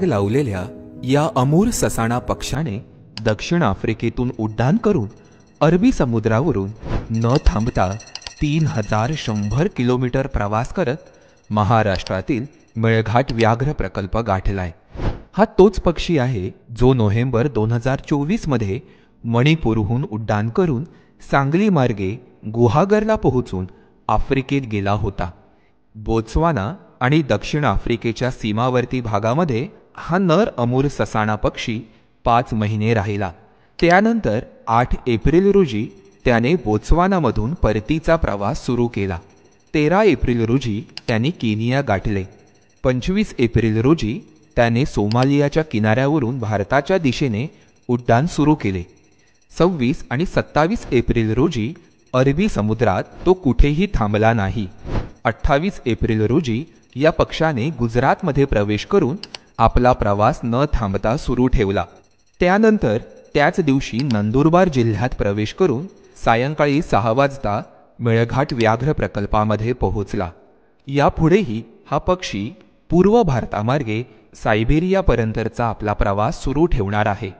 Tag लावलेल्या या अमूर ससाणा पक्षाने दक्षिण आफ्रिकेतून उड्डाण करून अरबी समुद्रावरून न थांबता 3100 किलोमीटर प्रवास करत महाराष्ट्रातील मेळघाट व्याघ्र प्रकल्प गाठलाय। हा तोच पक्षी आहे जो नोव्हेंबर 2024 मध्ये मणिपूरहून उड्डाण करून सांगली मार्गे गुहागरला पोहोचून आफ्रिकेत गेला होता। बोत्सवाना आणि दक्षिण आफ्रिकेच्या सीमावर्ती भागामध्ये हा नर अमूर ससाणा पक्षी 5 महिने राहिला। त्यानंतर 8 एप्रिल रोजी त्याने बोत्सवानामधून परतीचा प्रवास सुरू केला। 13 एप्रिल रोजी त्याने केनिया गाठले। 25 एप्रिल रोजी त्याने सोमालियाच्या किनाऱ्यावरून भारताच्या दिशेने उड्डाण सुरू केले। 26 आणि 27 एप्रिल रोजी अरबी समुद्रात तो कुठेही थांबला नाही। 28 एप्रिल रोजी या पक्षाने गुजरातमध्ये प्रवेश करून आपला प्रवास न थांबता सुरू ठेवला। त्यानंतर त्याच दिवशी नंदुरबार जिल्ह्यात प्रवेश करून सायंकाळी 6 वाजता मेळघाट व्याघ्र प्रकल्पामध्ये पोहोचला। यापुढेही हा पक्षी पूर्व भारतामार्गे सायबेरियापर्यंतचा आपला प्रवास सुरू ठेवणार आहे।